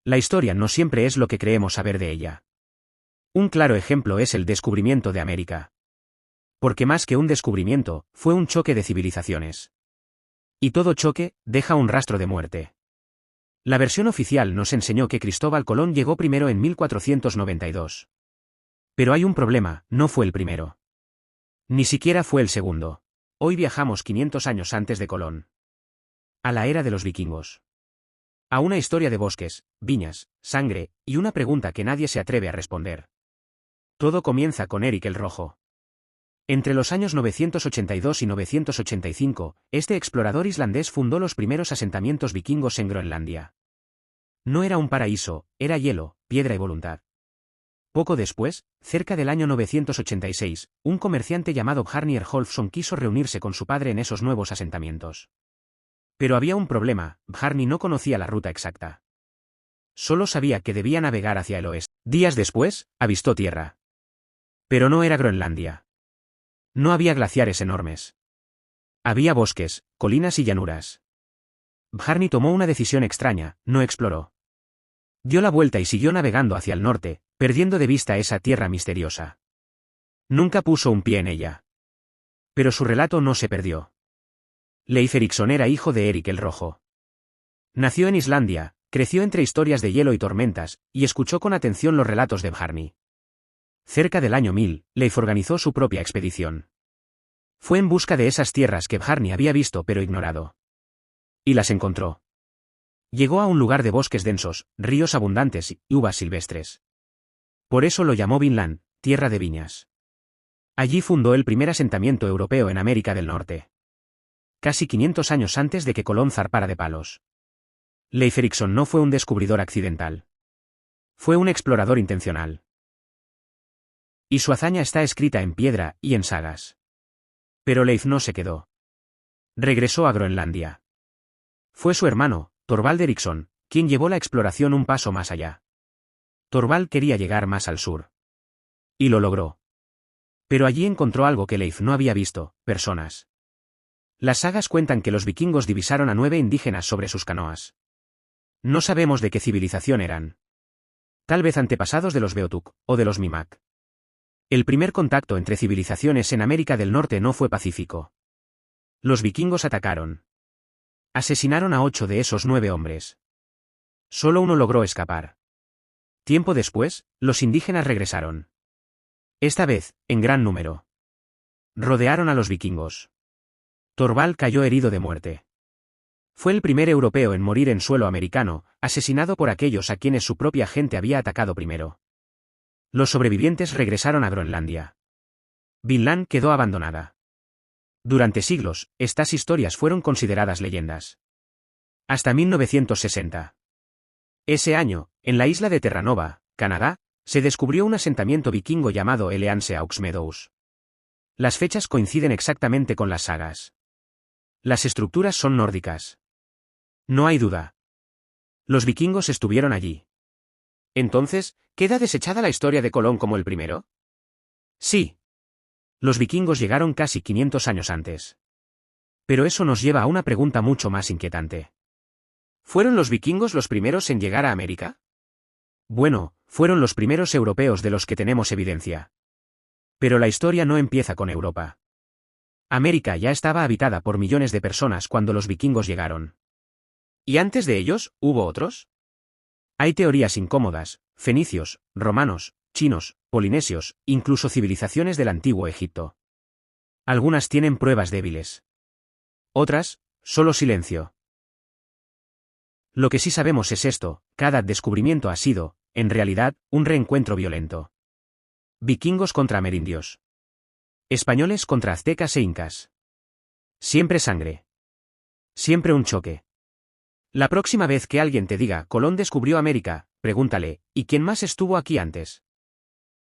La historia no siempre es lo que creemos saber de ella. Un claro ejemplo es el descubrimiento de América. Porque más que un descubrimiento, fue un choque de civilizaciones. Y todo choque deja un rastro de muerte. La versión oficial nos enseñó que Cristóbal Colón llegó primero en 1492. Pero hay un problema, no fue el primero. Ni siquiera fue el segundo. Hoy viajamos 500 años antes de Colón. A la era de los vikingos. A una historia de bosques, viñas, sangre, y una pregunta que nadie se atreve a responder. Todo comienza con Eric el Rojo. Entre los años 982 y 985, este explorador islandés fundó los primeros asentamientos vikingos en Groenlandia. No era un paraíso, era hielo, piedra y voluntad. Poco después, cerca del año 986, un comerciante llamado Bjarni Hrólfsson quiso reunirse con su padre en esos nuevos asentamientos. Pero había un problema, Bjarni no conocía la ruta exacta. Solo sabía que debía navegar hacia el oeste. Días después, avistó tierra. Pero no era Groenlandia. No había glaciares enormes. Había bosques, colinas y llanuras. Bjarni tomó una decisión extraña, no exploró. Dio la vuelta y siguió navegando hacia el norte, perdiendo de vista esa tierra misteriosa. Nunca puso un pie en ella. Pero su relato no se perdió. Leif Erikson era hijo de Eric el Rojo. Nació en Islandia, creció entre historias de hielo y tormentas, y escuchó con atención los relatos de Bjarni. Cerca del año 1000, Leif organizó su propia expedición. Fue en busca de esas tierras que Bjarni había visto pero ignorado. Y las encontró. Llegó a un lugar de bosques densos, ríos abundantes y uvas silvestres. Por eso lo llamó Vinland, tierra de viñas. Allí fundó el primer asentamiento europeo en América del Norte. Casi 500 años antes de que Colón zarpara de Palos. Leif Erikson no fue un descubridor accidental. Fue un explorador intencional. Y su hazaña está escrita en piedra y en sagas. Pero Leif no se quedó. Regresó a Groenlandia. Fue su hermano, Thorvald Eriksson, quien llevó la exploración un paso más allá. Thorvald quería llegar más al sur. Y lo logró. Pero allí encontró algo que Leif no había visto, personas. Las sagas cuentan que los vikingos divisaron a 9 indígenas sobre sus canoas. No sabemos de qué civilización eran. Tal vez antepasados de los Beothuk, o de los Mimak. El primer contacto entre civilizaciones en América del Norte no fue pacífico. Los vikingos atacaron. Asesinaron a 8 de esos 9 hombres. Solo uno logró escapar. Tiempo después, los indígenas regresaron. Esta vez, en gran número. Rodearon a los vikingos. Thorvald cayó herido de muerte. Fue el primer europeo en morir en suelo americano, asesinado por aquellos a quienes su propia gente había atacado primero. Los sobrevivientes regresaron a Groenlandia. Vinland quedó abandonada. Durante siglos, estas historias fueron consideradas leyendas. Hasta 1960. Ese año, en la isla de Terranova, Canadá, se descubrió un asentamiento vikingo llamado Eleanse Aux Meadows. Las fechas coinciden exactamente con las sagas. Las estructuras son nórdicas. No hay duda. Los vikingos estuvieron allí. Entonces, ¿queda desechada la historia de Colón como el primero? Sí. Los vikingos llegaron casi 500 años antes. Pero eso nos lleva a una pregunta mucho más inquietante. ¿Fueron los vikingos los primeros en llegar a América? Bueno, fueron los primeros europeos de los que tenemos evidencia. Pero la historia no empieza con Europa. América ya estaba habitada por millones de personas cuando los vikingos llegaron. ¿Y antes de ellos, hubo otros? Hay teorías incómodas: fenicios, romanos, chinos, polinesios, incluso civilizaciones del antiguo Egipto. Algunas tienen pruebas débiles. Otras, solo silencio. Lo que sí sabemos es esto: cada descubrimiento ha sido, en realidad, un reencuentro violento. Vikingos contra amerindios. Españoles contra aztecas e incas. Siempre sangre. Siempre un choque. La próxima vez que alguien te diga Colón descubrió América, pregúntale: ¿y quién más estuvo aquí antes?